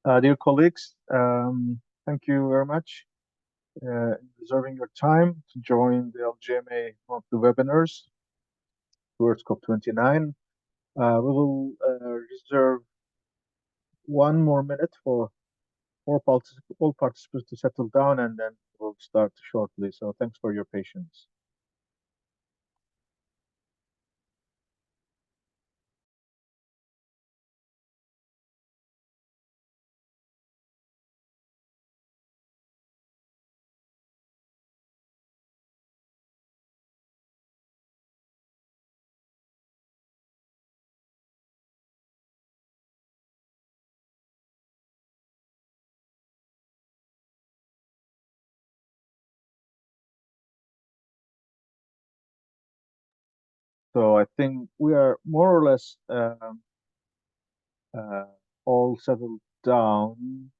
Dear colleagues, thank you very much reserving your time to join the LGMA monthly webinars towards COP29. We will reserve 1 more minute for all participants to settle down, and then we'll start shortly. So thanks for your patience. So I think we are more or less uh, all settled down.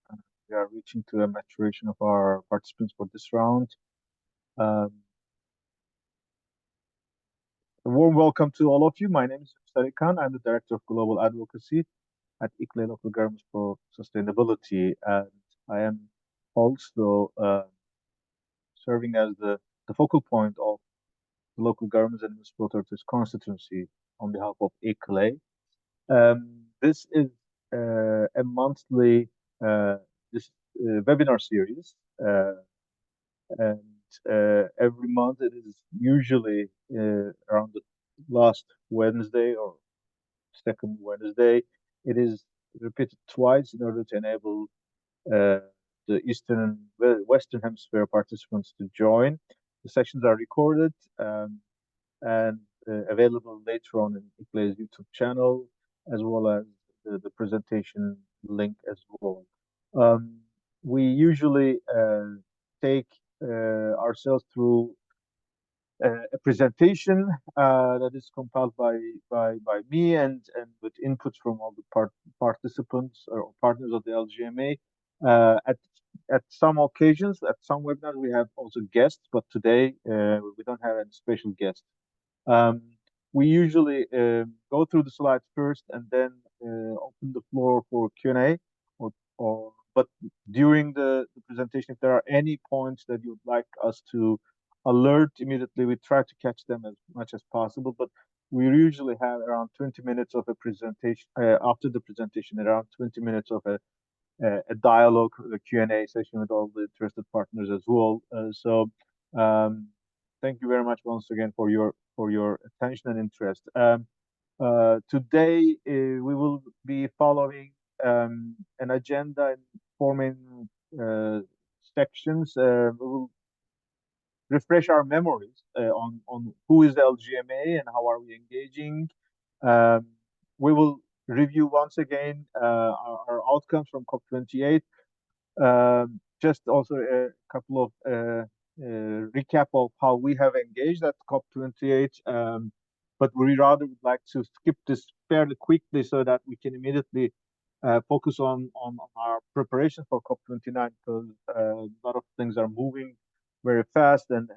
We are reaching to a maturation of our participants for this round. Um, A warm welcome to all of you. My name is Sari Khan. I'm the Director of Global Advocacy at ICLE Local Governments for Sustainability, and I am also serving as the focal point of the local governments and municipal authorities constituency on behalf of ICLE. This is a monthly uh, this webinar series, and every month it is usually around the last Wednesday or second Wednesday. It is repeated twice in order to enable uh, the Eastern and Western Hemisphere participants to join. The sessions are recorded and available later on in ICLE's YouTube channel, as well as the presentation link as well. Um, we usually take ourselves through a presentation that is compiled by me and with inputs from all the participants or partners of the LGMA. At some occasions, at some webinars, we have also guests, but today we don't have any special guests. Um, we usually go through the slides first and then open the floor for Q&A but during the presentation, if there are any points that you would like us to alert immediately, we try to catch them as much as possible. But we usually have around 20 minutes of a presentation, after the presentation, around 20 minutes of a dialogue, a Q&A session with all the interested partners as well. Um, thank you very much once again for your attention and interest. Today we will be following an agenda in four main sections. We will refresh our memories on who is the LGMA and how are we engaging. Um, we will review once again our outcomes from COP28. Just also a couple of recap of how we have engaged at COP28. But we rather would like to skip this fairly quickly so that we can immediately focus on our preparation for COP29 because a lot of things are moving very fast and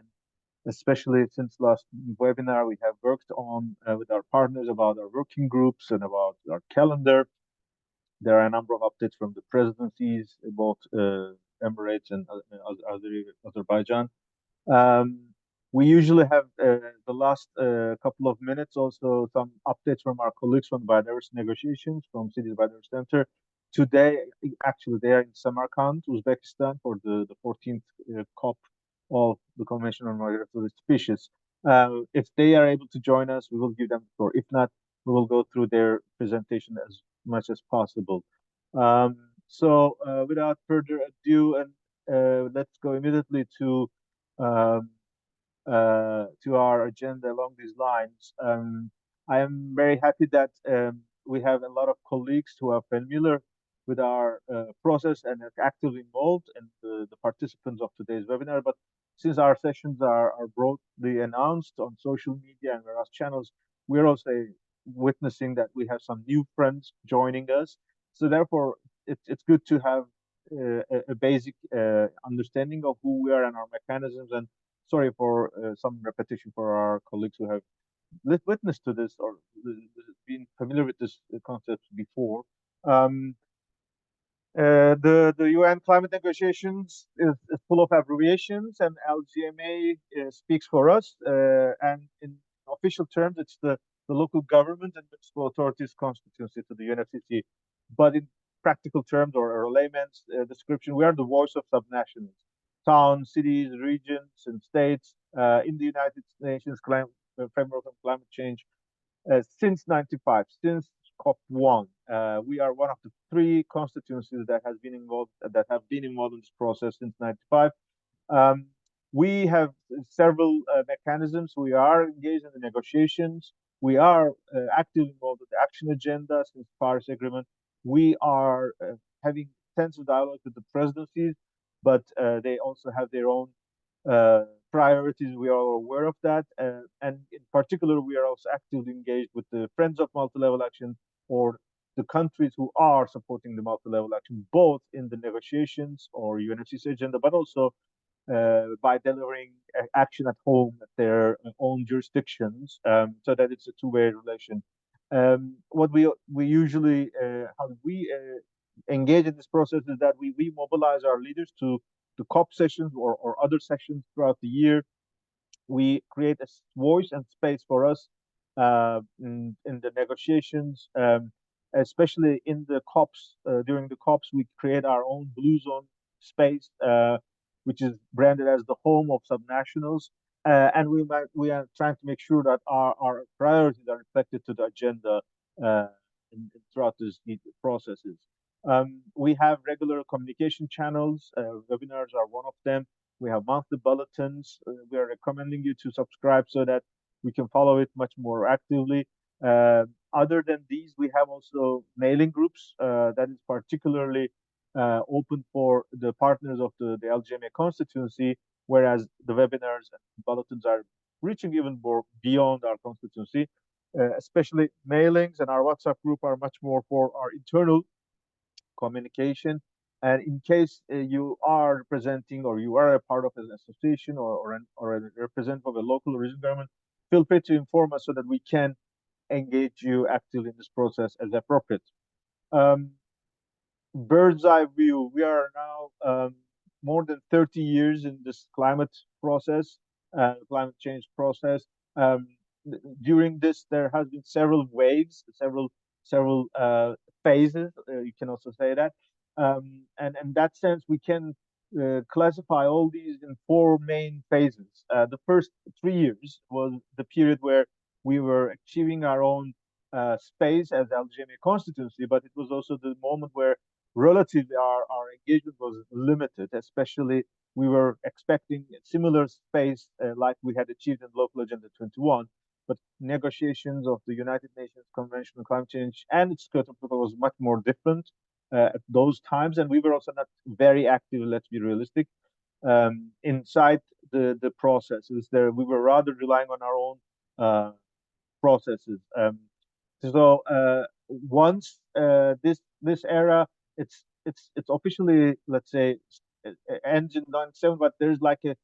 especially since last webinar we have worked on with our partners about our working groups and about our calendar. There are a number of updates from the presidencies, both Emirates and Azerbaijan. Um, we usually have the last couple of minutes also some updates from our colleagues from biodiversity negotiations from Cities Biodiversity Center. Today, actually, they are in Samarkand, Uzbekistan, for the 14th COP of the Convention on Migratory Species. If they are able to join us, we will give them the floor. If not, we will go through their presentation as much as possible. Without further ado, and let's go immediately um, to our agenda along these lines. I am very happy that we have a lot of colleagues who are familiar with our process and are actively involved in the participants of today's webinar. But since our sessions are broadly announced on social media and various channels, we're also witnessing that we have some new friends joining us. So therefore, it's good to have a basic understanding of who we are and our mechanisms. And sorry for some repetition for our colleagues who have witnessed to this or been familiar with this concept before. Um, The UN climate negotiations is full of abbreviations, and LGMA speaks for us. And in official terms, it's the local government and municipal authorities constituency to the UNFCCC. But in practical terms or layman's description, we are the voice of subnationals, towns, cities, regions, and states in the United Nations framework on climate change since 95, since COP1. We are one of the three constituencies that have been involved in this process since 95. Um, we have several mechanisms. We are engaged in the negotiations. We are actively involved in the action agenda since Paris Agreement. We are having intensive dialogue with the presidencies, but they also have their own uh, priorities. We are aware of that. And in particular, we are also actively engaged with the Friends of Multi-Level Action or the countries who are supporting the multi-level action, both in the negotiations or UNFCCC agenda, but also by delivering action at home at their own jurisdictions, so that it's a two-way relation. What we usually how we engage in this process is that we mobilize our leaders to the COP sessions or other sessions throughout the year. We create a voice and space for us in the negotiations, especially in the COPs. During the COPs, we create our own blue zone space, which is branded as the home of subnationals. And we are trying to make sure that our priorities are reflected to the agenda uh, throughout these processes. We have regular communication channels. Webinars are one of them. We have monthly bulletins. We are recommending you to subscribe so that we can follow it much more actively. Other than these, we have also mailing groups that is particularly open for the partners of the LGMA constituency, whereas the webinars and bulletins are reaching even more beyond our constituency. Especially mailings and our WhatsApp group are much more for our internal communication. And in case you are representing or you are a part of an association or a representative of a local or regional government, feel free to inform us so that we can engage you actively in this process as appropriate. Um, Bird's eye view. We are now more than 30 years in this climate change process. Um, During this, there has been several waves, several phases. You can also say that, and in that sense, we can classify all these in four main phases. The first 3 years was the period where we were achieving our own space as LGMA constituency, but it was also the moment where relatively our engagement was limited, especially we were expecting a similar space like we had achieved in Local Agenda 21, but negotiations of the United Nations Convention on Climate Change and its Kyoto Protocol was much more different at those times, and we were also not very active, let's be realistic, inside the processes. There, we were rather relying on our own processes. Once this era, it's officially, let's say, ends in 97, but there's like a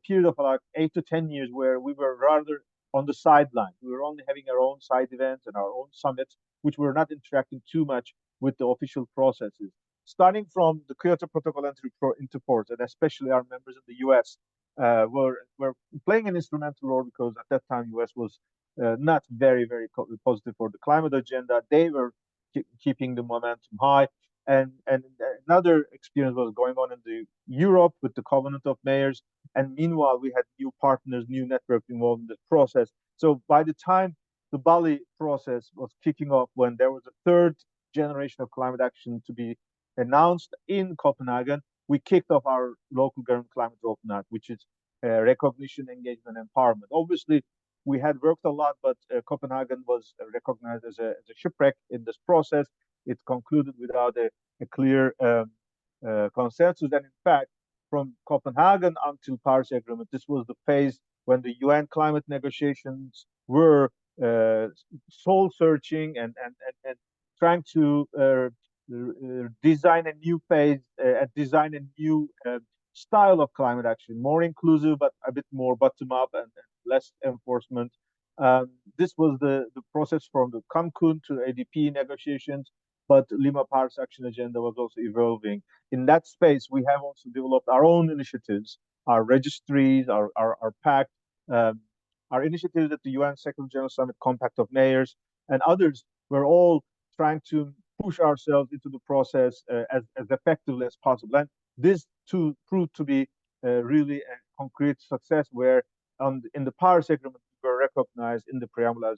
period of like 8 to 10 years where we were rather on the sideline. We were only having our own side events and our own summits, which were not interacting too much with the official processes. Starting from the Kyoto Protocol into force, and especially our members in the U.S. Were playing an instrumental role because at that time U.S. was not very positive for the climate agenda. They were keeping the momentum high, and another experience was going on in the Europe with the Covenant of Mayors, and meanwhile we had new partners, new networks involved in the process. So by the time the Bali process was kicking off, when there was a third generation of climate action to be announced in Copenhagen, we kicked off our local government climate roadmap, which is recognition, engagement, empowerment. Obviously, we had worked a lot, but Copenhagen was recognized as a shipwreck in this process. It concluded without a clear consensus. And in fact, from Copenhagen until Paris Agreement, this was the phase when the UN climate negotiations were soul searching and trying to design a new phase, design a new style of climate action, more inclusive, but a bit more bottom up and less enforcement. This was the process from the Cancun to ADP negotiations. but Lima Paris Action Agenda was also evolving. In that space, we have also developed our own initiatives, our registries, our pact, um, our initiatives at the UN Second General Summit, Compact of Mayors, and others. We're all trying to push ourselves into the process as effectively as possible. And this too proved to be really a concrete success where in the Paris Agreement, we were recognized in the preamble as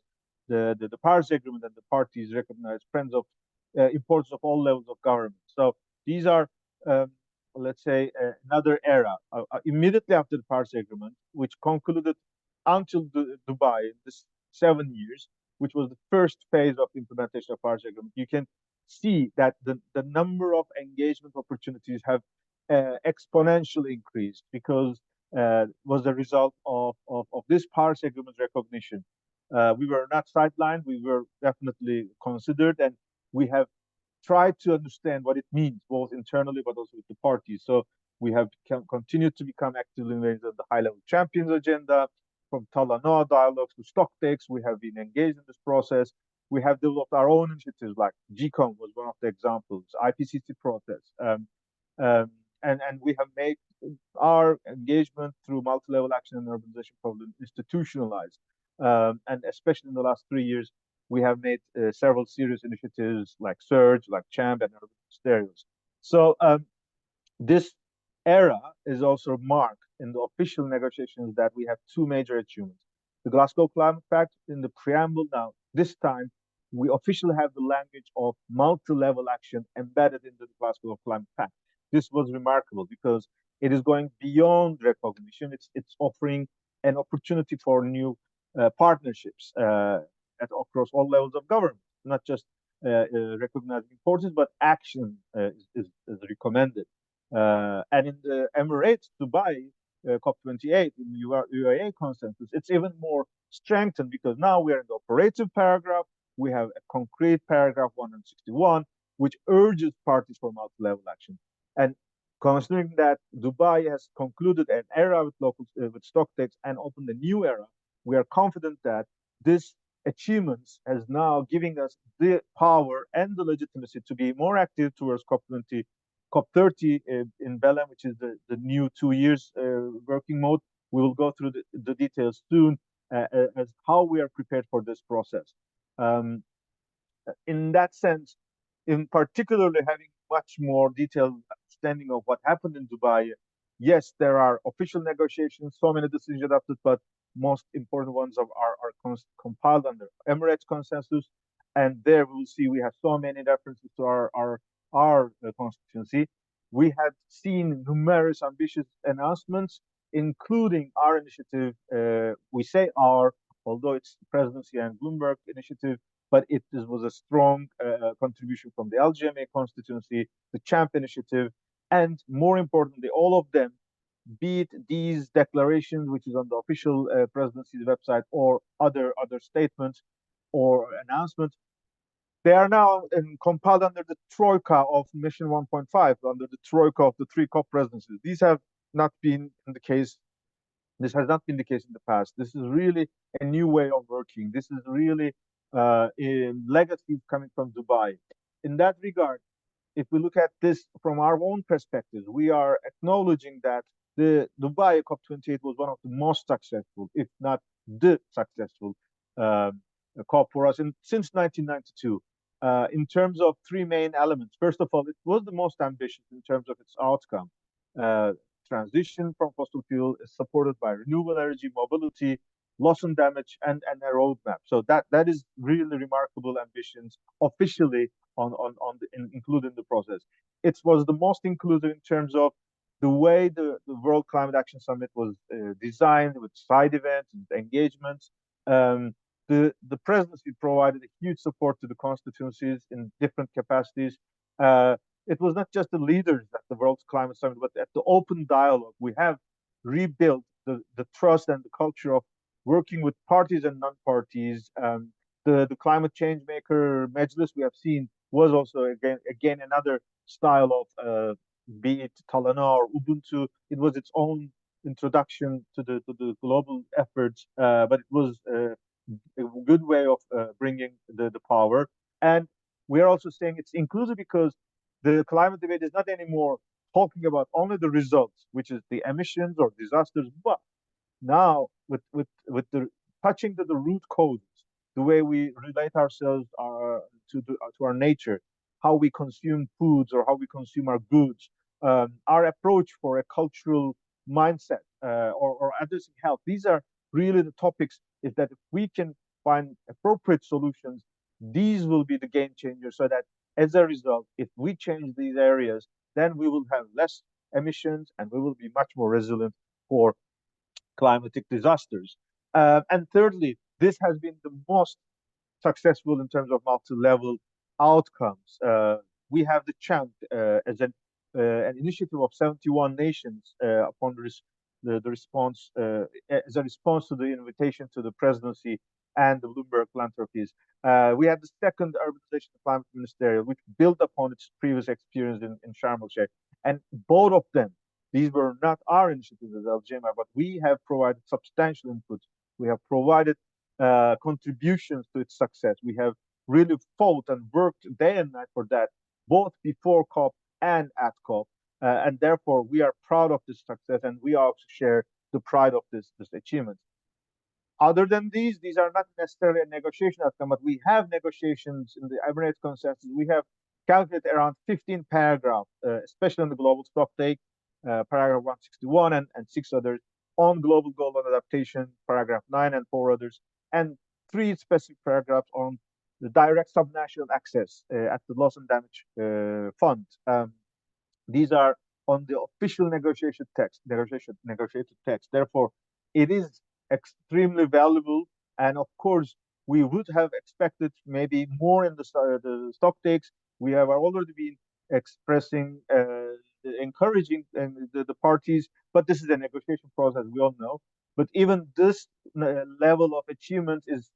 the Paris Agreement and the parties recognize friends of importance of all levels of government. So these are, um, let's say, another era. Immediately after the Paris Agreement, which concluded until Dubai, this 7 years, which was the first phase of the implementation of Paris Agreement, you can see that the number of engagement opportunities have exponentially increased because was a result of this Paris Agreement recognition. We were not sidelined, we were definitely considered, and we have tried to understand what it means, both internally but also with the parties. So we have continued to become actively engaged on the high-level champions agenda, from Talanoa dialogues to stock takes. We have been engaged in this process. We have developed our own initiatives, like GCOM was one of the examples, IPCC protests, and we have made our engagement through multi-level action and urbanization problem institutionalized. And especially in the last 3 years, we have made several serious initiatives like Surge, like Champ, and urban stereos. So this era is also marked in the official negotiations that we have two major achievements. The Glasgow Climate Pact in the preamble now, this time, we officially have the language of multi-level action embedded in the Glasgow Climate Pact. This was remarkable because it is going beyond recognition. It's offering an opportunity for new partnerships across all levels of government, not just recognizing importance, but action is recommended. And in the Emirates, Dubai, COP28, in the UAE consensus, it's even more strengthened because now we are in the operative paragraph. We have a concrete paragraph 161, which urges parties for multi-level action. And considering that Dubai has concluded an era with local with stock takes and opened a new era, we are confident that this achievements has now giving us the power and the legitimacy to be more active towards COP30 in Belém, which is the new 2 years working mode. We will go through the details soon as how we are prepared for this process. Um, in that sense, in particularly having much more detailed understanding of what happened in Dubai, yes, there are official negotiations, so many decisions adopted, but most important ones are compiled under Emirates consensus. And there we will see we have so many references to our constituency. We had seen numerous ambitious announcements, including our initiative. We say our, although it's the presidency and Bloomberg initiative, but this was a strong contribution from the LGMA constituency, the CHAMP initiative, and more importantly, all of them, be it these declarations, which is on the official presidency's website, or other statements or announcements, they are now compiled under the troika of Mission 1.5, under the troika of the three COP presidencies. These have not been in the case. This has not been the case in the past. This is really a new way of working. This is really a legacy coming from Dubai. In that regard, if we look at this from our own perspective, we are acknowledging that the Dubai COP28 was one of the most successful, if not the successful COP for us since 1992. In terms of three main elements, first of all, it was the most ambitious in terms of its outcome. Uh, Transition from fossil fuel is supported by renewable energy, mobility, loss and damage, and a roadmap. So that is really remarkable ambitions officially included in the process. It was the most inclusive in terms of the way the World Climate Action Summit was designed with side events and engagements. Um, the presidency provided a huge support to the constituencies in different capacities. It was not just the leaders at the World Climate Summit, but at the open dialogue, we have rebuilt the trust and the culture of working with parties and non-parties. The climate change maker Majlis we have seen was also again another style of be it Talana or Ubuntu. It was its own introduction to the global efforts, but it was a good way of bringing the power. And we are also saying it's inclusive because the climate debate is not anymore talking about only the results, which is the emissions or disasters, but now with the touching to the root causes, the way we relate ourselves to our nature, how we consume foods or how we consume our goods, our approach for a cultural mindset, or addressing health. These are really the topics. Is that if we can find appropriate solutions, these will be the game changers. So that as a result, if we change these areas, then we will have less emissions and we will be much more resilient for climatic disasters. And thirdly, this has been the most successful in terms of multi-level outcomes. We have the chant as an initiative of 71 nations upon the response as a response to the invitation to the presidency and the Bloomberg philanthropies. We had the second urbanization and climate ministerial, which built upon its previous experience in Sharm el Sheikh, and both of them. These were not our initiatives as LGMA, but we have provided substantial input. We have provided contributions to its success. We have really fought and worked day and night for that, both before COP and at COP. And therefore, we are proud of this success, and we also share the pride of this achievement. Other than these are not necessarily a negotiation outcome, but we have negotiations in the Emirates consensus. We have calculated around 15 paragraphs, especially on the global stocktake, paragraph 161, and six others, on global goal on adaptation, paragraph 9, and four others, and three specific paragraphs on the direct subnational access at the loss and damage fund. These are on the official negotiated text. Therefore, it is extremely valuable. And of course, we would have expected maybe more in the stock takes. We have already been expressing, encouraging the parties, but this is a negotiation process, we all know. But even this level of achievement is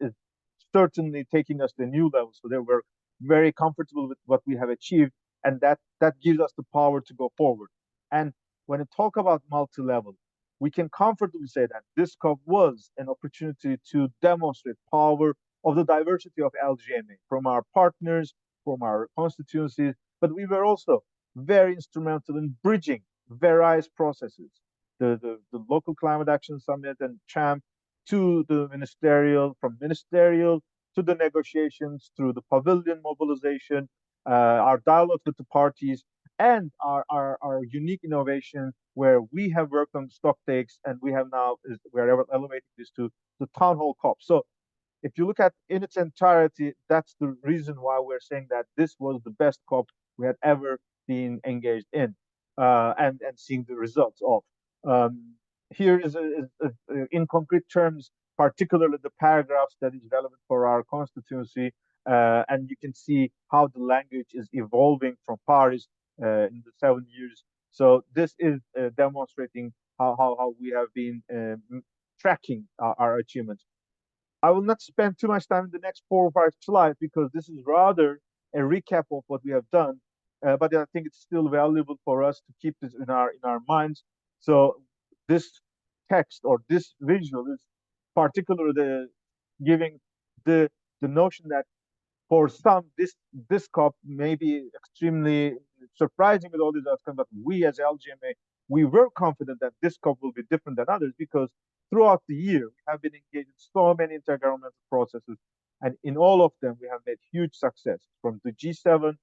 certainly taking us to a new level. So they were very comfortable with what we have achieved, and that gives us the power to go forward. And when we talk about multi-level, we can comfortably say that this COP was an opportunity to demonstrate power of the diversity of LGMA from our partners, from our constituencies, but we were also very instrumental in bridging various processes, the local climate action summit and champ, to the ministerial, from ministerial to the negotiations, through the pavilion mobilization, our dialogue with the parties, and our unique innovation where we have worked on stock takes, and we have now we are elevating this to the town hall COP. So if you look at in its entirety, that's the reason why we're saying that this was the best COP we had ever been engaged in, and seeing the results of. Um, Here is in concrete terms, particularly the paragraphs that is relevant for our constituency, and you can see how the language is evolving from Paris in the 7 years. So this is demonstrating how we have been tracking our achievements. I will not spend too much time in the next 4 or 5 slides because this is rather a recap of what we have done. But I think it's still valuable for us to keep this in our minds. So this text or this visual is particularly giving the notion that for some, this COP may be extremely surprising with all these outcomes, but we as LGMA, we were confident that this COP will be different than others because throughout the year, we have been engaged in so many intergovernmental processes, and in all of them, we have made huge success, from the G7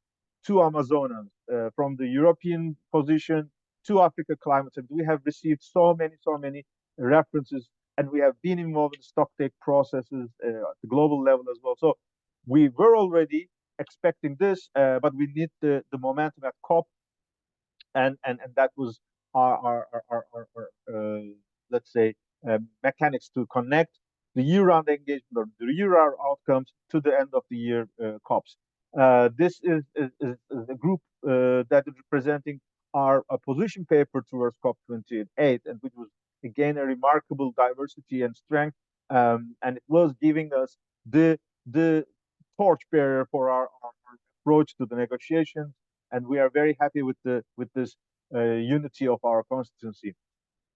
to Amazonas, from the European position to Africa Climate Summit. We have received so many references, and we have been involved in stocktake processes at the global level as well. So we were already expecting this, but we need the momentum at COP, and that was our let's say mechanics to connect the year-round engagement or the year-round outcomes to the end of the year COPs. This is a group that is representing our position paper towards COP28, and which was again a remarkable diversity and strength, and it was giving us the torchbearer for our approach to the negotiations, and we are very happy with this unity of our constituency.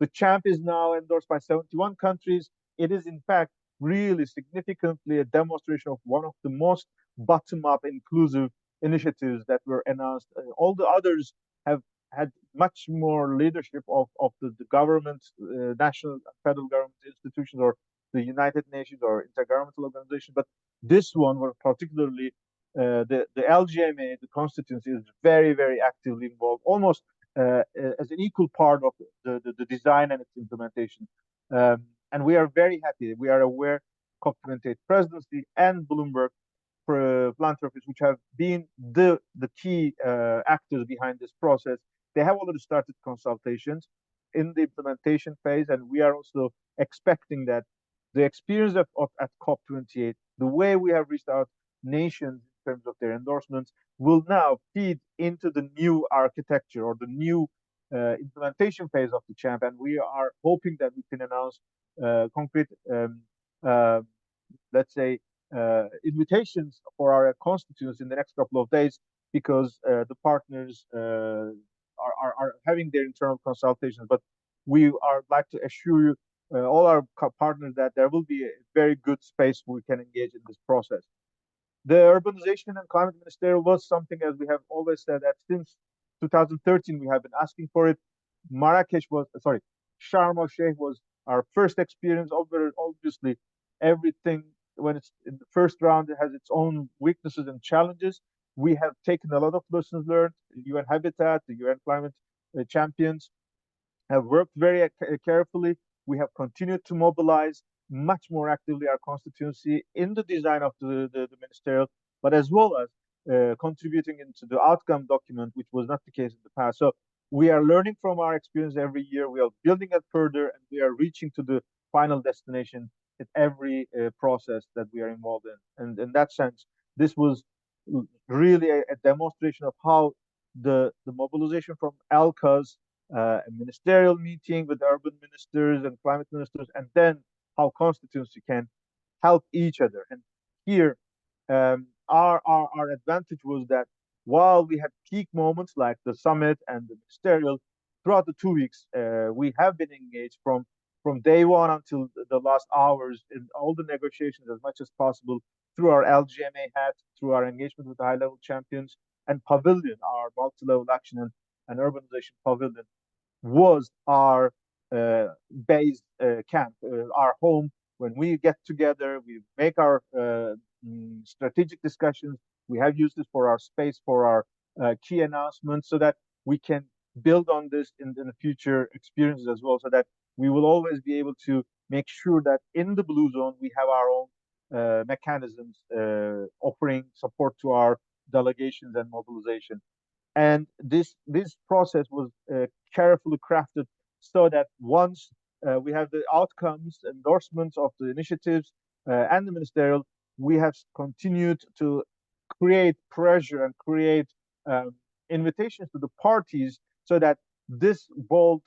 The champ is now endorsed by 71 countries. It is, in fact, really significantly a demonstration of one of the most bottom-up inclusive initiatives that were announced. All the others have had much more leadership of the government, national, federal government institutions, or the United Nations or intergovernmental organization. But this one was particularly the LGMA, the constituency, is very, very actively involved, almost as an equal part of the design and its implementation. And we are very happy. We are aware COP28 presidency and Bloomberg philanthropists, which have been the key actors behind this process, they have already started consultations in the implementation phase, and we are also expecting that the experience at COP28, the way we have reached out nations in terms of their endorsements, will now feed into the new architecture or the new implementation phase of the champ, and we are hoping that we can announce concrete, uh, let's say, invitations for our constituents in the next couple of days, because the partners are having their internal consultations. But we are like to assure you, all our partners, that there will be a very good space where we can engage in this process. The urbanization and climate ministerial was something, as we have always said, that since 2013 we have been asking for it. Marrakesh was, sorry, Sharm el Sheikh was our first experience. Obviously, everything when it's in the first round, it has its own weaknesses and challenges. We have taken a lot of lessons learned. UN Habitat, the UN Climate Champions have worked very carefully. We have continued to mobilize much more actively our constituency in the design of the ministerial, but as well as contributing into the outcome document, which was not the case in the past. So we are learning from our experience every year. We are building it further, and we are reaching to the final destination at every process that we are involved in. And in that sense, this was really a demonstration of how the mobilization from ALCAs, a ministerial meeting with urban ministers and climate ministers, and then how constituency can help each other. And here, our advantage was that while we had peak moments like the summit and the ministerial, throughout the 2 weeks, we have been engaged from day one until the last hours in all the negotiations as much as possible through our LGMA hat, through our engagement with the high-level champions, and Pavilion, our multi-level action and urbanization pavilion, was our base camp, our home. When we get together, we make our strategic discussions. We have used this for our space, for our key announcements, so that we can build on this in the future experiences as well, so that we will always be able to make sure that in the blue zone we have our own mechanisms offering support to our delegations and mobilization. And this process was carefully crafted so that once we have the outcomes, endorsements of the initiatives and the ministerial, we have continued to create pressure and create invitations to the parties, so that this bold,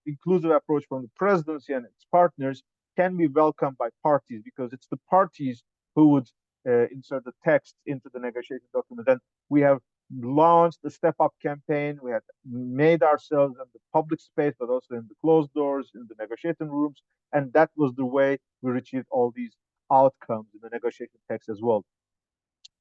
inclusive approach from the presidency and its partners can be welcomed by parties, because it's the parties who would insert the text into the negotiation document. And we have launched the Step Up campaign. We have made ourselves in the public space, but also in the closed doors, in the negotiating rooms. And that was the way we achieved all these outcomes in the negotiation text as well.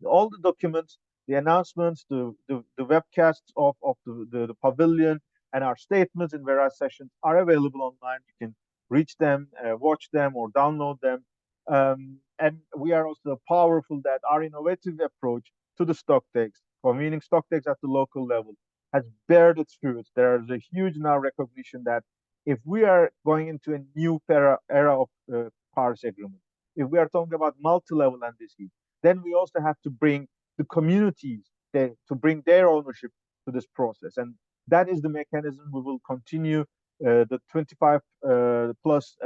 All the documents, the announcements, the webcasts of the pavilion, and our statements in various sessions are available online. You can reach them, watch them, or download them. And we are also powerful that our innovative approach to the stock takes, convening stock takes at the local level, has bared its fruits. There is a huge now recognition that if we are going into a new era of Paris Agreement, if we are talking about multi-level NDC, then we also have to bring the communities to bring their ownership to this process. And that is the mechanism we will continue. The 25 plus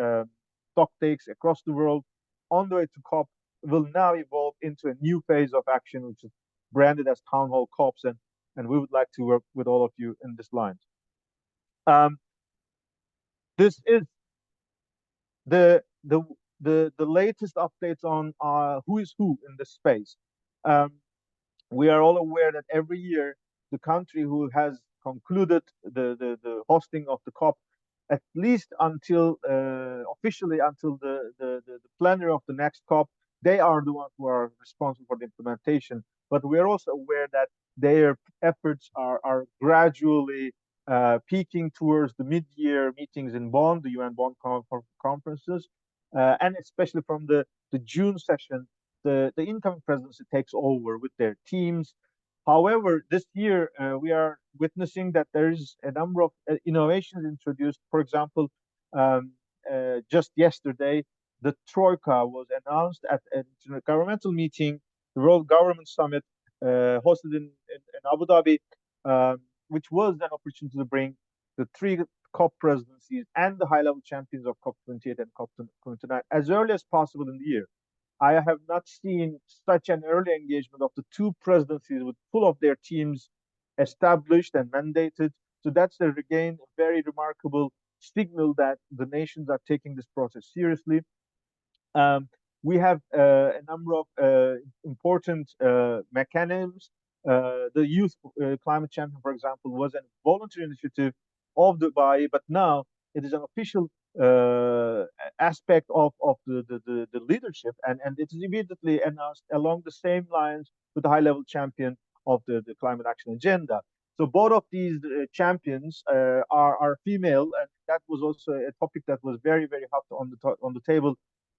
stock takes across the world on the way to COP will now evolve into a new phase of action, which is branded as Town Hall COPs. And we would like to work with all of you in this line. This is the latest updates on who is who in this space. We are all aware that every year the country who has concluded the hosting of the COP, at least until officially until the plenary of the next COP, they are the ones who are responsible for the implementation but we're also aware that their efforts are gradually peaking towards the mid-year meetings in Bonn, the UN Bonn conferences, and especially from the June session, the incoming presidency takes over with their teams. However, this year we are witnessing that there is a number of innovations introduced. For example, um, just yesterday, the Troika was announced at an intergovernmental meeting, the World Government Summit hosted in Abu Dhabi, which was an opportunity to bring the three COP presidencies and the high level champions of COP28 and COP29 as early as possible in the year. I have not seen such an early engagement of the two presidencies with full of their teams established and mandated. So that's again a very remarkable signal that the nations are taking this process seriously. Um, we have a number of important mechanisms. The Youth Climate Champion, for example, was a voluntary initiative of Dubai, but now it is an official aspect of the leadership, and it is immediately announced along the same lines with the high level champion of the climate action agenda. So both of these champions are female, and that was also a topic that was very hot on the table.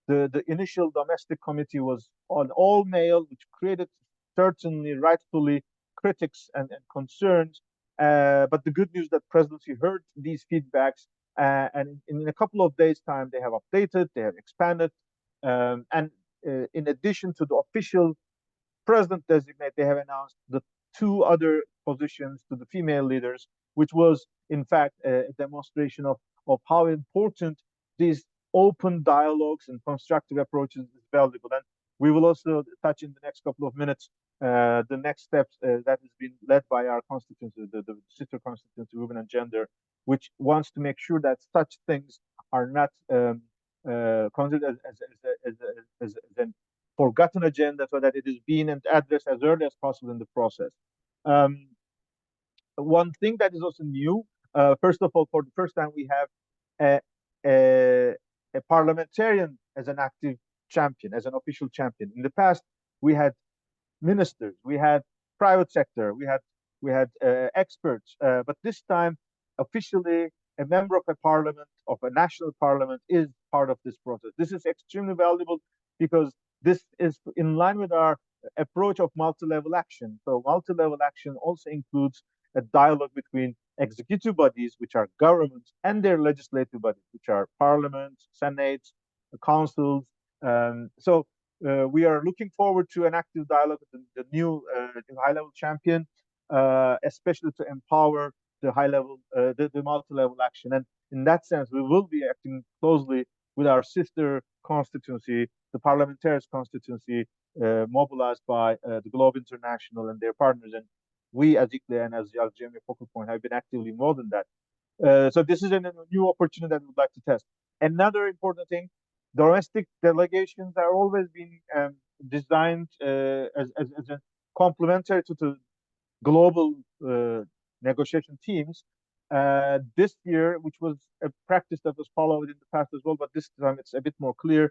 The initial domestic committee was on all male, which created certainly rightfully critics and concerns. But the good news that presidency heard these feedbacks, and in a couple of days' time, they have updated, they have expanded, and in addition to the official president designate, they have announced the two other positions to the female leaders, which was in fact a demonstration of how important these open dialogues and constructive approaches is valuable. And we will also touch in the next couple of minutes the next steps that has been led by our constituency, the sister constituency, Women and Gender, which wants to make sure that such things are not considered as an forgotten agenda, so that it is being addressed as early as possible in the process. Um, One thing that is also new, first of all, for the first time, we have a, a, a parliamentarian as an active champion, as an official champion. In the past, we had ministers, we had private sector, we had experts, but this time, officially, a member of a parliament, of a national parliament, is part of this process. This is extremely valuable because this is in line with our approach of multi-level action. So multi-level action also includes a dialogue between executive bodies, which are governments, and their legislative bodies, which are parliaments, senates, councils. We are looking forward to an active dialogue with the new high-level champion, especially to empower the multi-level action. And in that sense, we will be acting closely with our sister constituency, the parliamentarians constituency, mobilized by the Globe International and their partners. And we, as ICLE and as the LGMA focal point, have been actively involved in that. So this is a new opportunity that we'd like to test. Another important thing, domestic delegations are always being designed as a complementary to the global negotiation teams. This year, which was a practice that was followed in the past as well, but this time it's a bit more clear.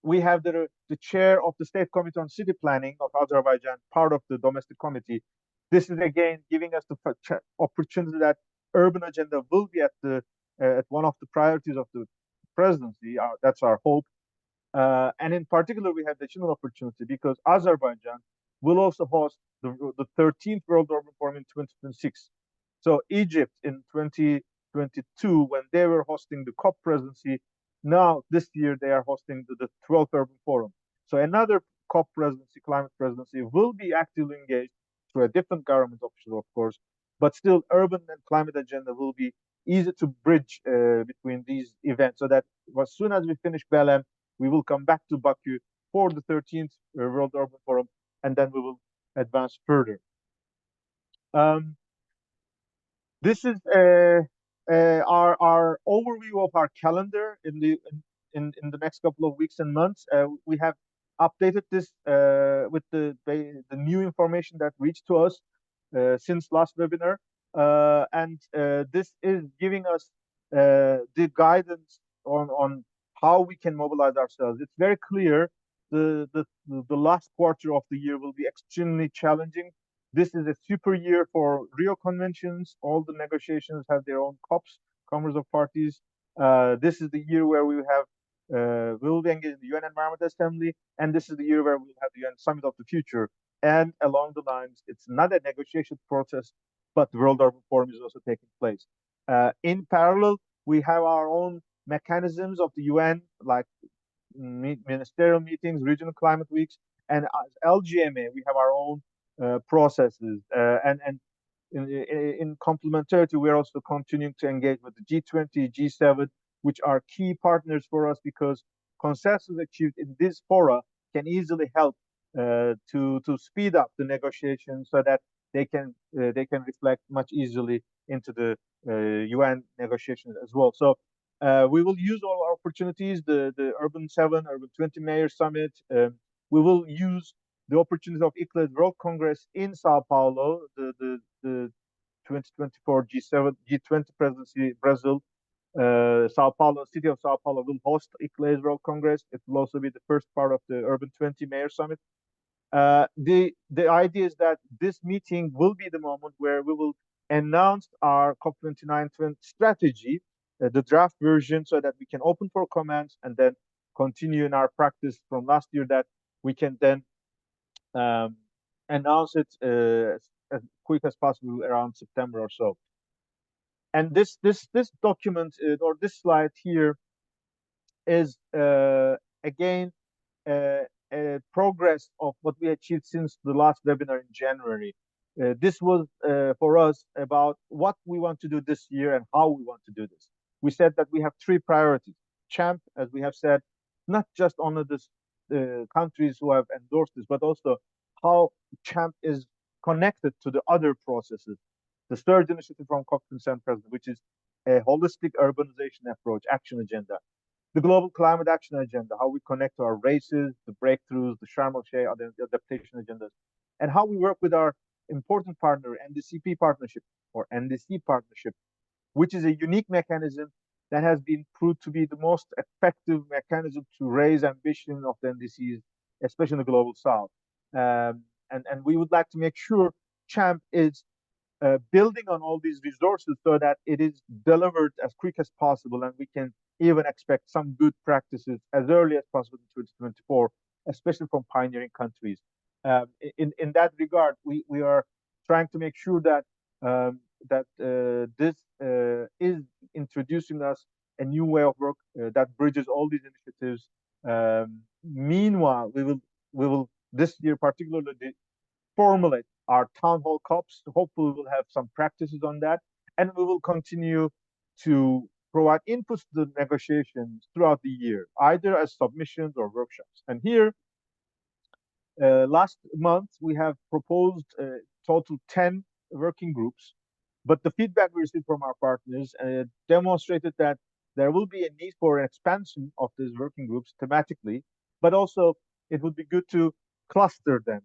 We have the chair of the State Committee on City Planning of Azerbaijan, part of the domestic committee. This is again giving us the opportunity that urban agenda will be at one of the priorities of the presidency. That's our hope. And in particular, we have the additional opportunity because Azerbaijan will also host the 13th World Urban Forum in 2026. So Egypt in 2022, when they were hosting the COP presidency, now this year they are hosting the 12th Urban Forum. So another COP presidency, climate presidency, will be actively engaged through a different government official, of course, but still urban and climate agenda will be easy to bridge between these events so that as soon as we finish Belém, we will come back to Baku for the 13th World Urban Forum, and then we will advance further. Um, this is our overview of our calendar in the next couple of weeks and months. We have updated this with the new information that reached to us since last webinar, and this is giving us the guidance on how we can mobilize ourselves. It's very clear the last quarter of the year will be extremely challenging. This is a super year for Rio conventions. All the negotiations have their own COPs, Congress of Parties. This is the year where we will be engaged in the UN Environment Assembly, and this is the year where we'll have the UN Summit of the Future. And along the lines, it's not a negotiation process, but the World Urban Forum is also taking place. In parallel, we have our own mechanisms of the UN, like ministerial meetings, regional climate weeks, and as LGMA, we have our own processes. And in complementarity, we're also continuing to engage with the G20, G7, which are key partners for us because consensus achieved in this fora can easily help to speed up the negotiations so that they can reflect much easily into the UN negotiations as well. So we will use all our opportunities, the Urban 7, Urban 20 Mayor Summit. We will use the opportunities of ICLE's World Congress in Sao Paulo, the 2024 G7, G20 presidency, Brazil. Sao Paulo, city of Sao Paulo will host ICLE's World Congress. It will also be the first part of the Urban 20 Mayor Summit. The idea is that this meeting will be the moment where we will announce our COP29 strategy, the draft version, so that we can open for comments and then continue in our practice from last year that we can then announce it as quick as possible around September or so. And this document or this slide here is again a progress of what we achieved since the last webinar in January. This was for us about what we want to do this year and how we want to do this. We said that we have three priorities. CHAMP, as we have said, not just only the countries who have endorsed this, but also how CHAMP is connected to the other processes. The third initiative from COP27 President, which is a holistic urbanization approach action agenda. The global climate action agenda, how we connect to our races, the breakthroughs, the Sharm el-Sheikh adaptation agendas, and how we work with our important partner, NDCP partnership or NDC partnership, which is a unique mechanism that has been proved to be the most effective mechanism to raise ambition of the NDCs, especially in the global south. And we would like to make sure CHAMP is building on all these resources so that it is delivered as quick as possible, and we can even expect some good practices as early as possible in 2024, especially from pioneering countries. In that regard, we are trying to make sure that this is introducing us a new way of work that bridges all these initiatives. Meanwhile, we will this year particularly formulate our town hall COPs. Hopefully, we'll have some practices on that, and we will continue to provide inputs to the negotiations throughout the year, either as submissions or workshops. And here, last month, we have proposed a total 10 working groups, but the feedback we received from our partners demonstrated that there will be a need for an expansion of these working groups thematically, but also it would be good to cluster them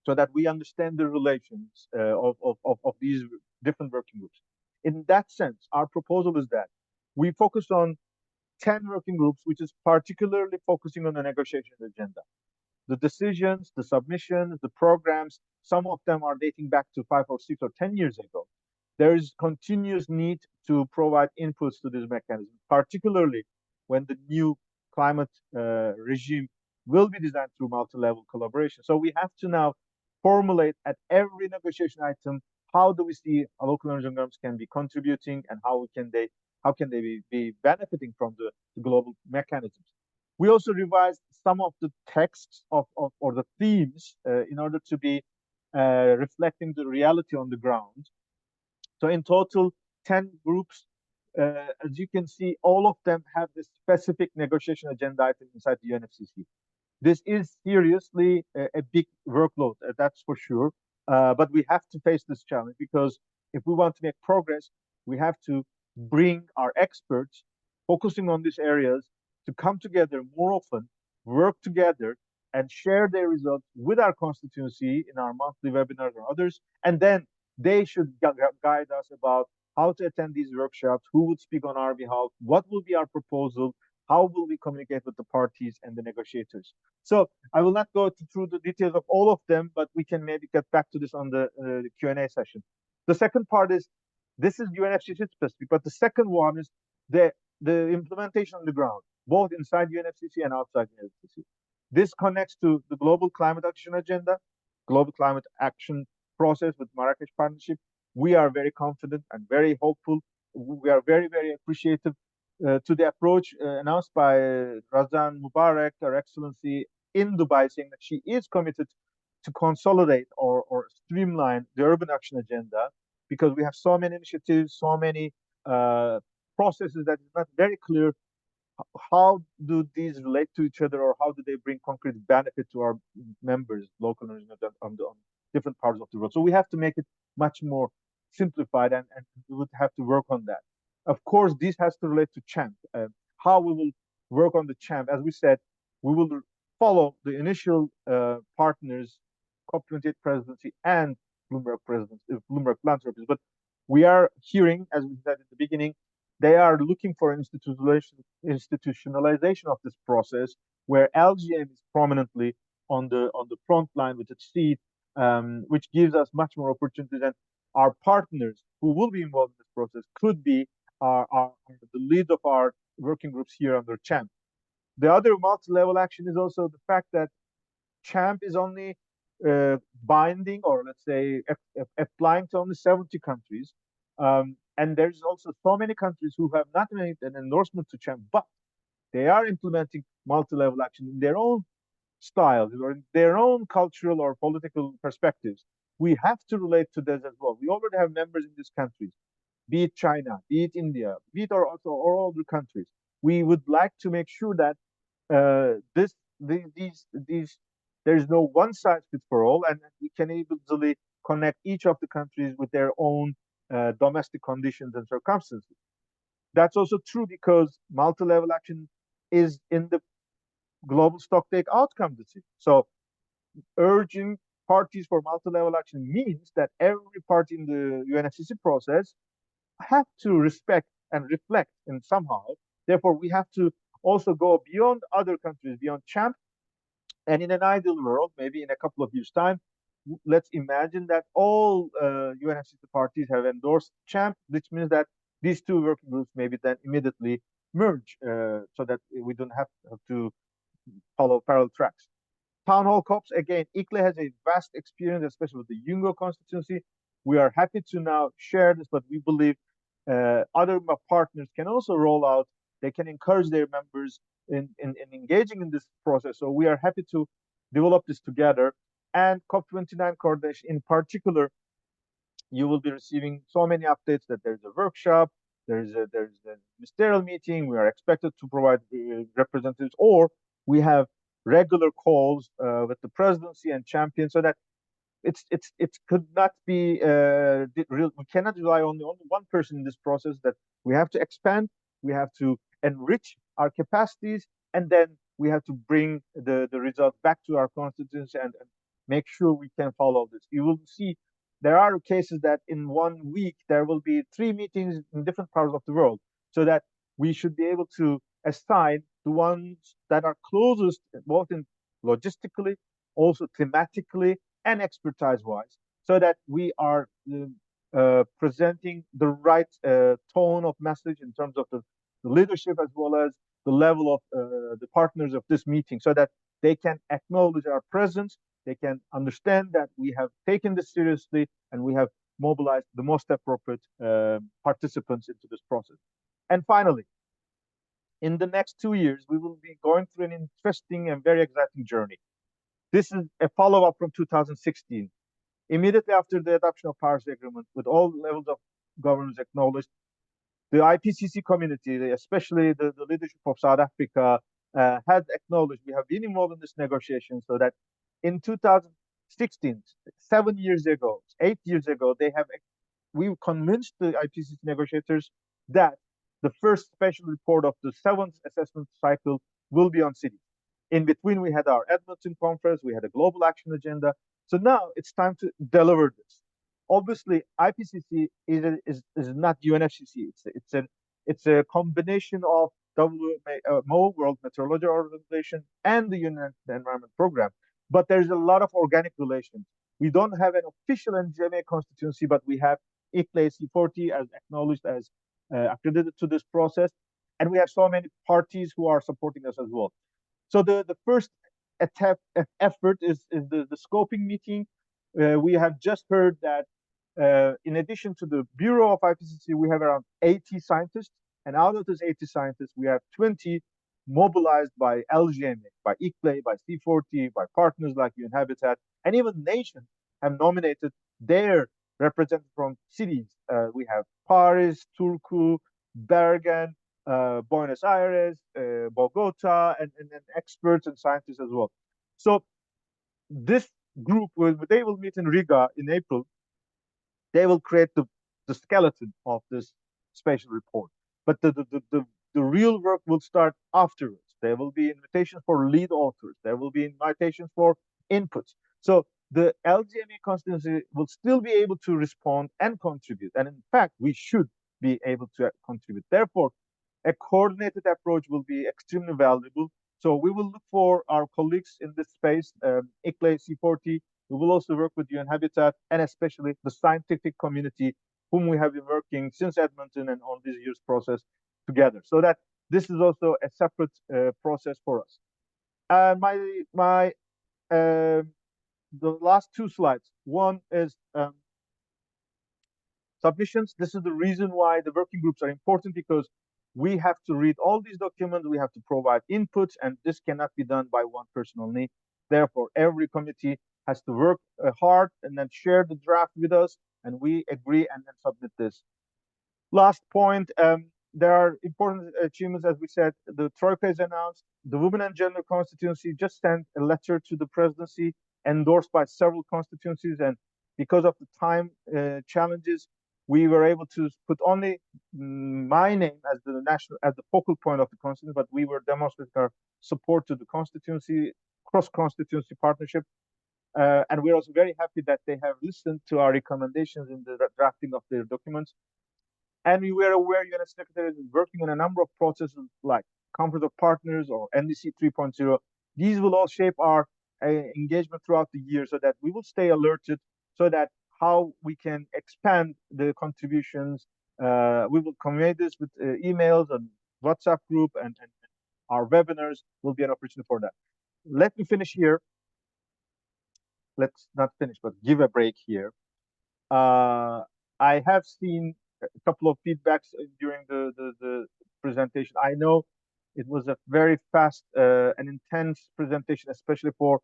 so that we understand the relations of these different working groups. In that sense, our proposal is that we focus on 10 working groups, which is particularly focusing on the negotiation agenda. The decisions, the submissions, the programs, some of them are dating back to 5 or 6 or 10 years ago. There is continuous need to provide inputs to this mechanism, particularly when the new climate regime will be designed through multi-level collaboration. So we have to now formulate at every negotiation item, how do we see local energy governments can be contributing and how can they be benefiting from the global mechanisms. We also revised some of the texts or the themes in order to be reflecting the reality on the ground. So in total, 10 groups. As you can see, all of them have this specific negotiation agenda item inside the UNFCCC. This is seriously a big workload, that's for sure. But we have to face this challenge because if we want to make progress, we have to bring our experts focusing on these areas to come together more often, work together, and share their results with our constituency in our monthly webinars or others. And then they should guide us about how to attend these workshops, who would speak on our behalf, what will be our proposal, How will we communicate with the parties and the negotiators? So I will not go through the details of all of them, but we can maybe get back to this on the Q&A session. The second part is this is UNFCCC specific, but the second one is the the implementation on the ground, both inside UNFCCC and outside UNFCCC. This connects to the global climate action agenda, global climate action process with Marrakesh Partnership. We are very confident and very hopeful. We are very, very appreciative to the approach announced by Razan Mubarak, Her Excellency, in Dubai, saying that she is committed to consolidate or streamline the urban action agenda because we have so many initiatives, so many uh, processes that is not very clear how do these relate to each other or how do they bring concrete benefit to our members, local and regional, on different parts of the world. So we have to make it much more simplified and we would have to work on that. Of course, this has to relate to CHAMP. How we will work on the CHAMP, as we said, we will follow the initial partners, COP28 presidency and Bloomberg presidency, Bloomberg philanthropies. But we are hearing, as we said at the beginning, they are looking for institutionalization of this process, where LGM is prominently on the front line with its seat, which gives us much more opportunities. And our partners who will be involved in this process could be the lead of our working groups here under CHAMP. The other multi-level action is also the fact that CHAMP is only binding, or let's say applying to only 70 countries. And there's also so many countries who have not made an endorsement to CHAMP, but they are implementing multi-level action in their own styles or in their own cultural or political perspectives. We have to relate to this as well. We already have members in these countries, be it China, be it India, be it or all other countries. We would like to make sure that this these there is no one size fits for all, and we can easily connect each of the countries with their own domestic conditions and circumstances. That's also true because multi-level action is in the global stocktake outcome decision. So urging parties for multi-level action means that every party in the UNFCCC process have to respect and reflect in somehow. Therefore, we have to also go beyond other countries, beyond CHAMP. And in an ideal world, maybe in a couple of years' time, let's imagine that all UNFCCC parties have endorsed CHAMP, which means that these two working groups maybe then immediately merge so that we don't have to follow parallel tracks. Town hall COPs, again, ICLE has a vast experience, especially with the Yungo constituency. We are happy to now share this, but we believe other partners can also roll out. They can encourage their members in engaging in this process. So we are happy to develop this together. And COP29 coordination in particular, you will be receiving so many updates that there's a workshop, there's a ministerial meeting. We are expected to provide representatives, or we have regular calls with the presidency and champions, so that it could not be real. We cannot rely on only one person in this process. That we have to expand, we have to enrich our capacities, and then we have to bring the results back to our constituency and make sure we can follow this. You will see there are cases that in 1 week there will be 3 meetings in different parts of the world, so that we should be able to assign the ones that are closest, both in logistically, also thematically, and expertise wise, so that we are presenting the right tone of message in terms of the leadership as well as the level of the partners of this meeting, so that they can acknowledge our presence, they can understand that we have taken this seriously and we have mobilized the most appropriate participants into this process. And finally, in the next 2 years, we will be going through an interesting and very exciting journey. This is a follow-up from 2016. Immediately after the adoption of Paris Agreement, with all levels of governance acknowledged, the IPCC community, especially the leadership of South Africa, has acknowledged we have been involved in this negotiation, so that in 2016, 7 years ago, 8 years ago, we convinced the IPCC negotiators that the first special report of the seventh assessment cycle will be on cities. In between, we had our Edmonton conference, we had a global action agenda. So now it's time to deliver this. Obviously, IPCC is not UNFCCC. It's a combination of WMO, World Meteorology Organization, and the United Environment Program. But there's a lot of organic relations. We don't have an official LGMA constituency, but we have ICLE C40 as acknowledged as accredited to this process. And we have so many parties who are supporting us as well. So the first effort is the scoping meeting. We have just heard that in addition to the Bureau of IPCC, we have around 80 scientists. And out of those 80 scientists, we have 20 mobilized by LGMA, by ICLE, by C40, by partners like UN Habitat, and even nations have nominated their representatives from cities. We have Paris, Turku, Bergen, Buenos Aires, Bogota, and experts and scientists as well. So this group they will meet in Riga in April. They will create the skeleton of this spatial report. But the real work will start afterwards. There will be invitations for lead authors. There will be invitations for inputs. So the LGMA constituency will still be able to respond and contribute. And in fact, we should be able to contribute. Therefore, a coordinated approach will be extremely valuable. So we will look for our colleagues in this space, ICLE, C40. We will also work with UN Habitat and especially the scientific community whom we have been working since Edmonton and on this year's process together. So that this is also a separate process for us. The last two slides. One is submissions. This is the reason why the working groups are important, because we have to read all these documents, we have to provide inputs, and this cannot be done by one person only. Therefore, every committee has to work hard and then share the draft with us, and we agree and then submit this. Last point, there are important achievements, as we said. The Troika is announced. The Women and Gender Constituency just sent a letter to the presidency endorsed by several constituencies, and because of the time challenges, we were able to put only my name as the focal point of the constituency, but we were demonstrating our support to the constituency, cross-constituency partnership. And we're also very happy that they have listened to our recommendations in the drafting of their documents. And we were aware UN Secretary is working on a number of processes like Conference of Partners or NDC 3.0. These will all shape our engagement throughout the year so that we will stay alerted, so that how we can expand the contributions. We will convey this with emails and WhatsApp group, and our webinars will be an opportunity for that. Let me finish here. Let's not finish, but give a break here. I have seen a couple of feedbacks during the presentation. I know it was a very fast and intense presentation, especially for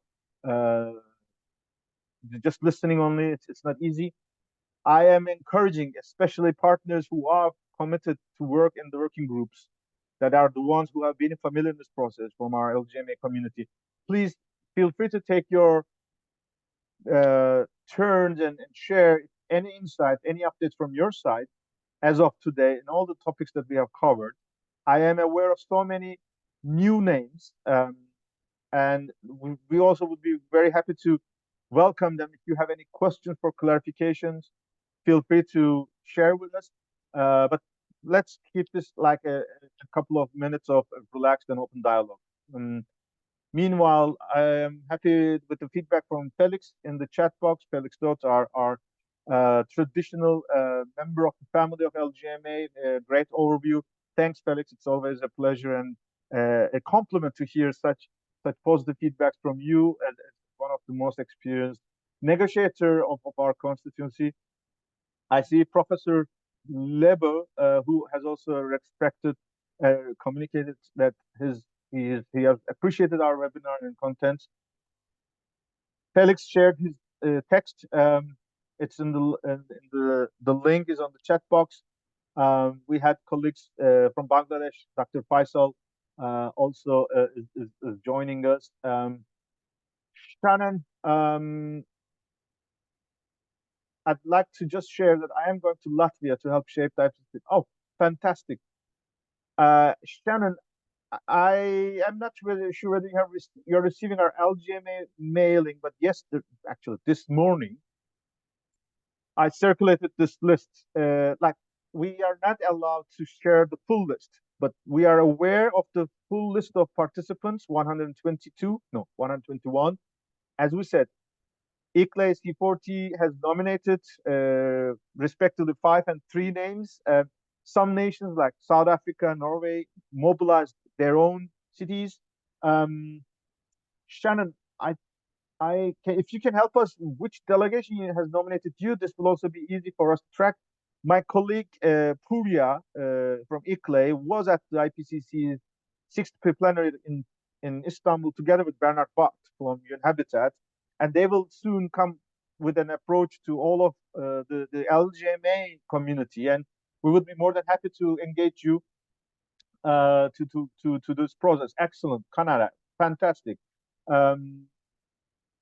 just listening only. It's not easy. I am encouraging, especially partners who are committed to work in the working groups, that are the ones who have been familiar in this process from our LGMA community. Please feel free to take your turns and share any insight, any updates from your side as of today and all the topics that we have covered. I am aware of so many new names, and we also would be very happy to welcome them. If you have any questions for clarifications, feel free to share with us. But let's keep this like a couple of minutes of relaxed and open dialogue. Meanwhile, I am happy with the feedback from Felix in the chat box. Felix Dot, our traditional member of the family of LGMA. Great overview. Thanks, Felix. It's always a pleasure and a compliment to hear such positive feedbacks from you as one of the most experienced negotiator of our constituency. I see Professor Lebo, who has also respected, communicated that he has appreciated our webinar and content. Felix shared his text. It's in the link is on the chat box. We had colleagues from Bangladesh. Dr. Faisal also is joining us. Shannon, I'd like to just share that I am going to Latvia to help shape the IPCC. Oh, fantastic. Shannon, I am not really sure whether you're receiving our LGMA mailing, but actually this morning, I circulated this list. Like we are not allowed to share the full list, but we are aware of the full list of participants, 122, no, 121. As we said, ICLE C40 has nominated respectively 5 and 3 names. Some nations like South Africa, Norway mobilized their own cities. Um, Shannon, if you can help us, which delegation has nominated you, this will also be easy for us to track. My colleague Purya from ICLE was at the IPCC's sixth plenary in Istanbul together with Bernard Bart from UN Habitat, and they will soon come with an approach to all of the LGMA community, and we would be more than happy to engage you to this process. Excellent, Canada, fantastic. Um,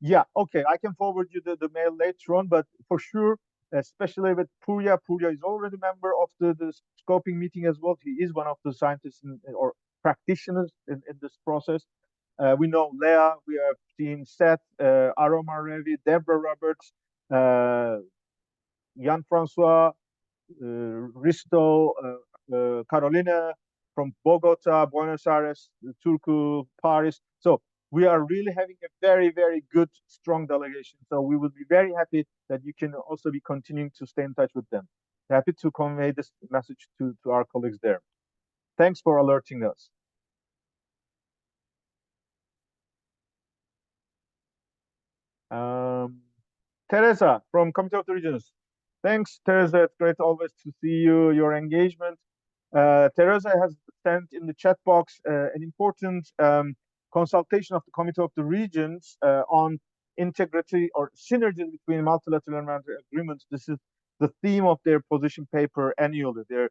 yeah, okay. I can forward you the mail later on, but for sure, especially with Purya. Purya is already a member of the scoping meeting as well. He is one of the scientists or practitioners in this process. We know Leah, we have seen Seth, Aroma Revi, Deborah Roberts, Jan Francois, Risto, Carolina from Bogota, Buenos Aires, Turku, Paris. So we are really having a very, very good, strong delegation. So we will be very happy that you can also be continuing to stay in touch with them. Happy to convey this message to our colleagues there. Thanks for alerting us. Um, Teresa from Committee of the Regions. Thanks, Teresa. It's great always to see you, your engagement. Teresa has sent in the chat box an important consultation of the Committee of the Regions on integrity or synergy between multilateral environmental agreements. This is the theme of their position paper annually. The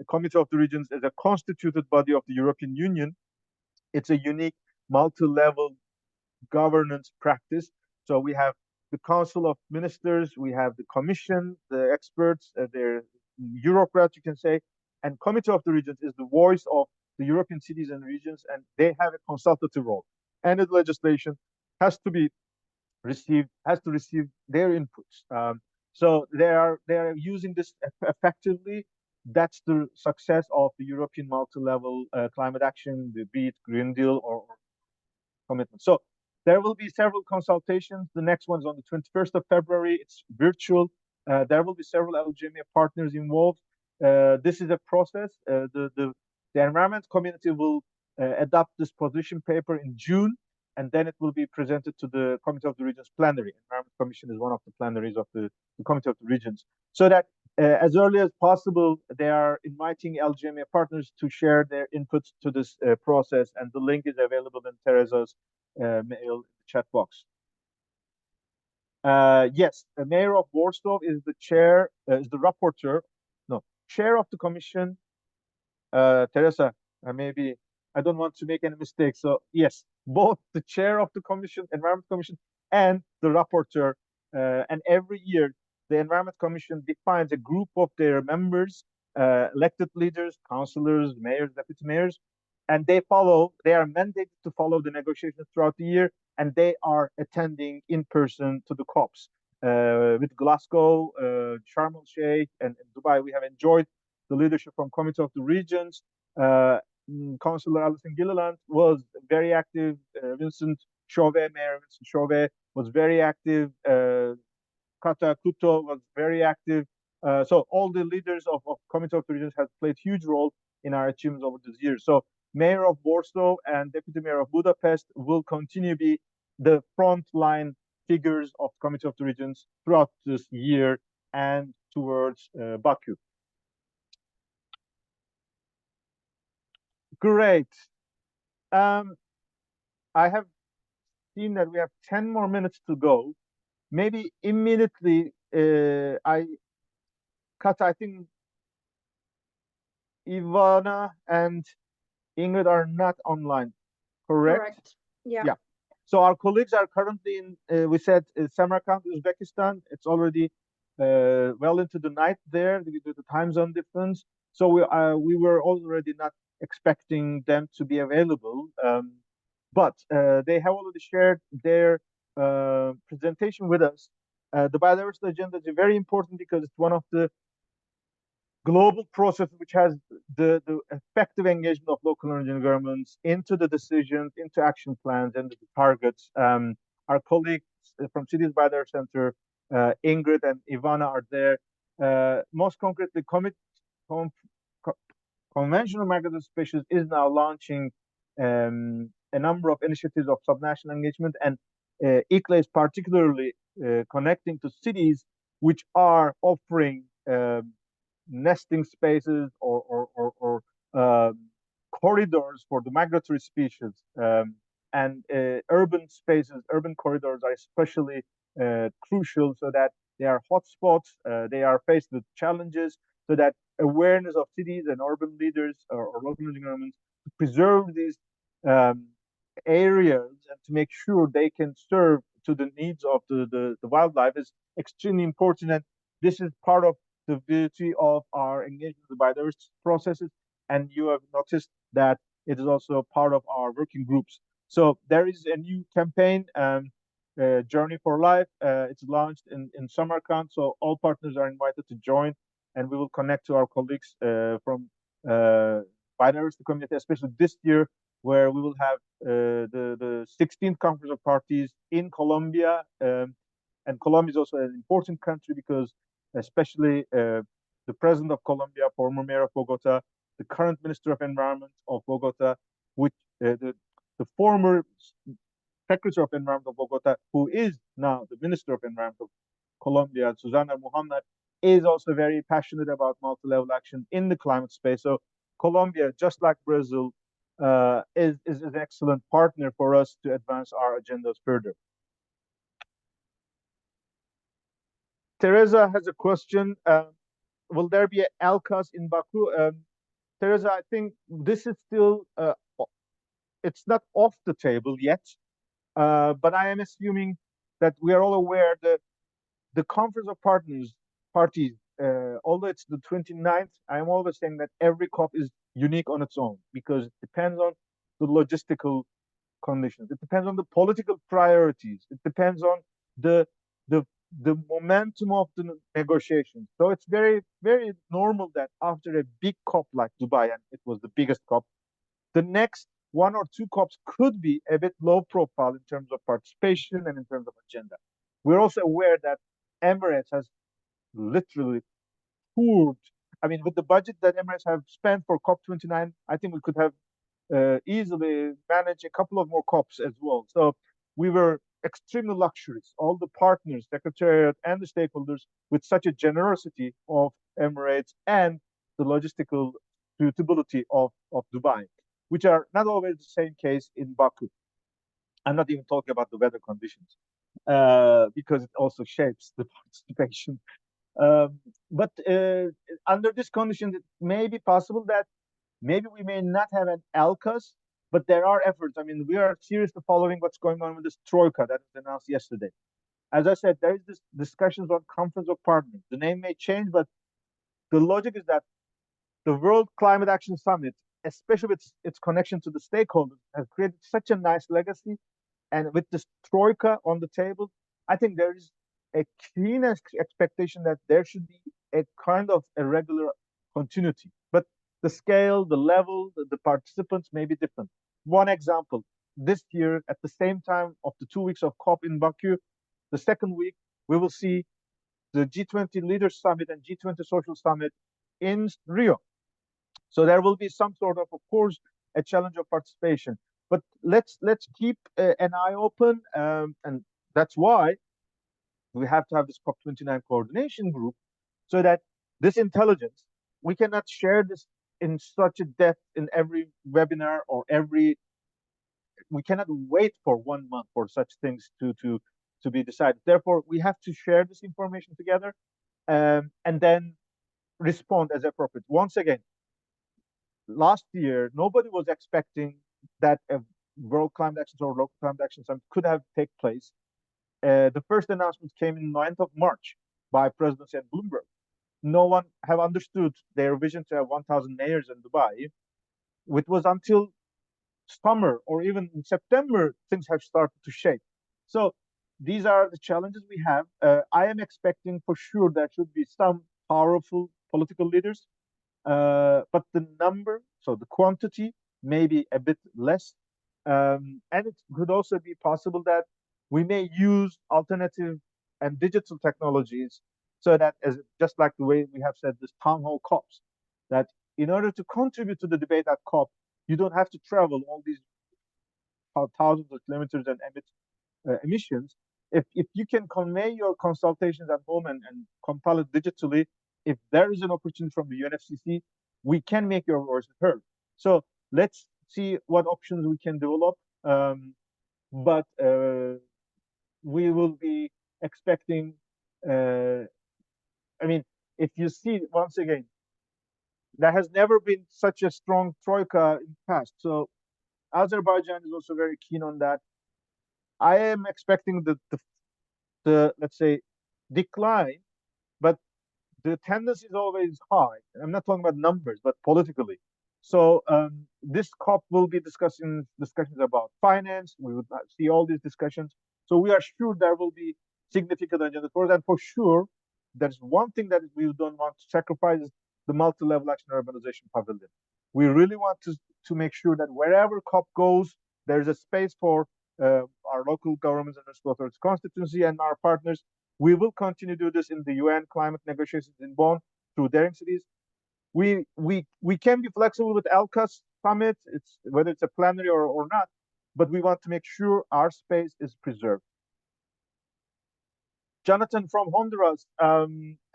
Committee of the Regions is a constituted body of the European Union. It's a unique multi-level governance practice. So we have the Council of Ministers, we have the Commission, the experts, they're bureaucrats, you can say, and Committee of the Regions is the voice of the European cities and regions, and they have a consultative role. And the legislation has to be has to receive their inputs. So they are using this effectively. That's the success of the European multi-level climate action, be it Green Deal or commitment. So there will be several consultations. The next one's on the 21st of February. It's virtual. There will be several LGMA partners involved. This is a process. The environment community will adopt this position paper in June, and then it will be presented to the Committee of the Regions plenary. Environment Commission is one of the plenaries of the Committee of the Regions, so that as early as possible, they are inviting LGMA partners to share their inputs to this process, and the link is available in Teresa's mail chat box. Yes, the mayor of Warsaw is the chair, is the rapporteur, no, chair of the commission. Teresa, maybe I don't want to make any mistakes. So yes, both the chair of the commission, Environment Commission, and the rapporteur. And every year, the Environment Commission defines a group of their members, elected leaders, councillors, mayors, deputy mayors, and they are mandated to follow the negotiations throughout the year, and they are attending in person to the COPs. With Glasgow, Sharm el Sheikh, and Dubai, we have enjoyed the leadership from Committee of the Regions. Councillor Alison Gilliland was very active. Vincent Chauvet, Mayor Vincent Chauvet, was very active. Kata Kuto was very active. So all the leaders of Committee of the Regions have played huge role in our achievements over this year. So Mayor of Warsaw and Deputy Mayor of Budapest will continue to be the frontline figures of Committee of the Regions throughout this year and towards Baku. Great. I have seen that we have 10 more minutes to go. Maybe immediately, I think Ivana and Ingrid are not online, correct? Correct. Yeah. Yeah. So our colleagues are currently in, we said, Samarkand, Uzbekistan. It's already well into the night there due to the time zone difference. So we were already not expecting them to be available. But they have already shared their presentation with us. The biodiversity agenda is very important because it's one of the global process which has the effective engagement of local and regional governments into the decisions, into action plans, and the targets. Our colleagues from Cities by Their Center, Ingrid and Ivana, are there. Most concretely, com, conventional migratory species is now launching a number of initiatives of subnational engagement, and ICLA is particularly connecting to cities which are offering nesting spaces or corridors for the migratory species. And urban spaces, urban corridors are especially crucial so that they are hotspots, they are faced with challenges, so that awareness of cities and urban leaders or local governments to preserve these um, areas and to make sure they can serve to the needs of the wildlife is extremely important. And this is part of the beauty of our engagement with biodiversity processes. And you have noticed that it is also part of our working groups. So there is a new campaign, Journey for Life. It's launched in Samarkand. So all partners are invited to join, and we will connect to our colleagues from biodiversity community, especially this year, where we will have the 16th Conference of Parties in Colombia. And Colombia is also an important country because especially the president of Colombia, former mayor of Bogota, the current minister of environment of Bogota, which the former secretary of environment of Bogota, who is now the minister of environment of Colombia, Susana Muhammad, is also very passionate about multi-level action in the climate space. So Colombia, just like Brazil, is an excellent partner for us to advance our agendas further. Teresa has a question. Will there be an ALCAS in Baku? Teresa, I think this is still, it's not off the table yet, but I am assuming that we are all aware that the Conference of Parties, although it's the 29th, I am always saying that every COP is unique on its own because it depends on the logistical conditions. It depends on the political priorities. It depends on the the the momentum of the negotiations. So it's very, very normal that after a big COP like Dubai, and it was the biggest COP, the next one or two COPs could be a bit low profile in terms of participation and in terms of agenda. We're also aware that Emirates has literally poured. I mean, with the budget that Emirates have spent for COP29, I think we could have easily manage a couple of more COPs as well. So we were extremely luxurious, all the partners, Secretariat, and the stakeholders, with such a generosity of Emirates and the logistical suitability of Dubai, which are not always the same case in Baku. I'm not even talking about the weather conditions because it also shapes the participation. Um, but under these conditions, it may be possible that maybe we may not have an ALCAS, but there are efforts. I mean, we are seriously following what's going on with this troika that was announced yesterday. As I said, there is this discussions on Conference of Partners. The name may change, but the logic is that the World Climate Action Summit, especially with its connection to the stakeholders, has created such a nice legacy. And with this troika on the table, I think there is a keen expectation that there should be a kind of a regular continuity. But the scale, the level, the participants may be different. One example, this year, at the same time of the 2 weeks of COP in Baku, the second week, we will see the G20 Leaders Summit and G20 Social Summit in Rio. So there will be some sort of course, a challenge of participation. But let's keep an eye open, and that's why we have to have this COP29 coordination group, so that this intelligence we cannot share this in such a depth in every webinar or every. We cannot wait for 1 month for such things to be decided. Therefore, we have to share this information together, and then respond as appropriate. Once again, last year, nobody was expecting that a World Climate Action or Local Climate Action Summit could have take place. The first announcement came in 9th of March by Presidency and Bloomberg. No one have understood their vision to have 1,000 mayors in Dubai. It was until summer or even in September things have started to shape. So these are the challenges we have. I am expecting for sure there should be some powerful political leaders, but the number, so the quantity, may be a bit less. And it could also be possible that we may use alternative and digital technologies so that, as just like the way we have said, this town hall COPs, that in order to contribute to the debate at COP, you don't have to travel all these thousands of kilometers and emit emissions. If you can convey your consultations at home and compile it digitally, if there is an opportunity from the UNFCCC, we can make your voice heard. So let's see what options we can develop. But we will be expecting, uh, I mean, if you see, once again, there has never been such a strong troika in the past. So Azerbaijan is also very keen on that. I am expecting the let's say decline, but the tendency is always high. I'm not talking about numbers, but politically. So this COP will be discussing discussions about finance. We would see all these discussions. So we are sure there will be significant agenda for us. And for sure, there's one thing that we don't want to sacrifice is the multi-level action urbanization pavilion. We really want to make sure that wherever COP goes, there is a space for our local governments and municipal authorities constituency and our partners. We will continue to do this in the UN climate negotiations in Bonn through daring cities. We can be flexible with ALCA's summit, it's whether it's a plenary or not, but we want to make sure our space is preserved. Jonathan from Honduras,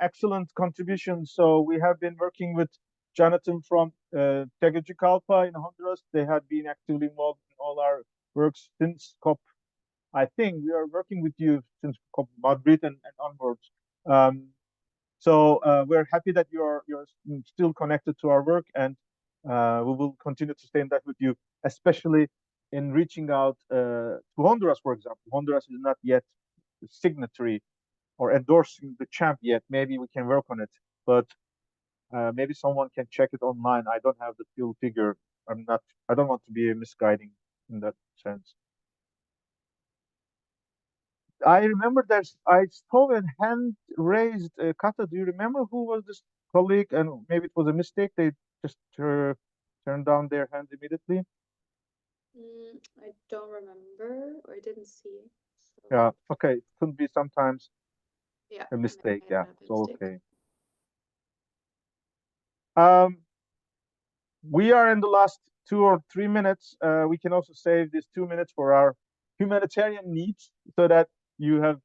excellent contribution. So we have been working with Jonathan from Tegucigalpa in Honduras. They have been actively involved in all our works since COP. I think we are working with you since COP Madrid and onwards. So we're happy that you're still connected to our work, and we will continue to stay in touch with you, especially in reaching out to Honduras, for example. Honduras is not yet a signatory or endorsing the champ yet. Maybe we can work on it, but maybe someone can check it online. I don't have the full figure. I'm not. I don't want to be misguiding in that sense. I remember there's. I saw a hand raised. Kata, do you remember who was this colleague? And maybe it was a mistake. They just turned down their hand immediately. I don't remember or I didn't see. So Yeah. Okay. It could be sometimes yeah, a mistake. might Yeah. have been a So mistake. okay. Um, we are in the last 2 or 3 minutes. We can also save these 2 minutes for our humanitarian needs, so that you have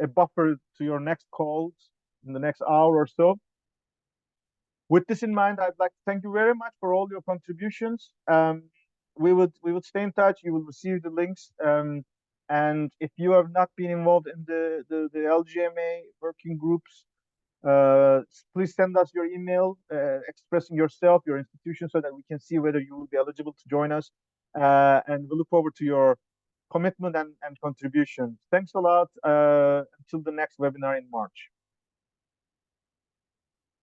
a buffer to your next calls in the next hour or so. With this in mind, I'd like to thank you very much for all your contributions. We would stay in touch. You will receive the links. And if you have not been involved in the LGMA working groups, please send us your email expressing yourself, your institution, so that we can see whether you will be eligible to join us. And we look forward to your commitment and contribution. Thanks a lot. Until the next webinar in March.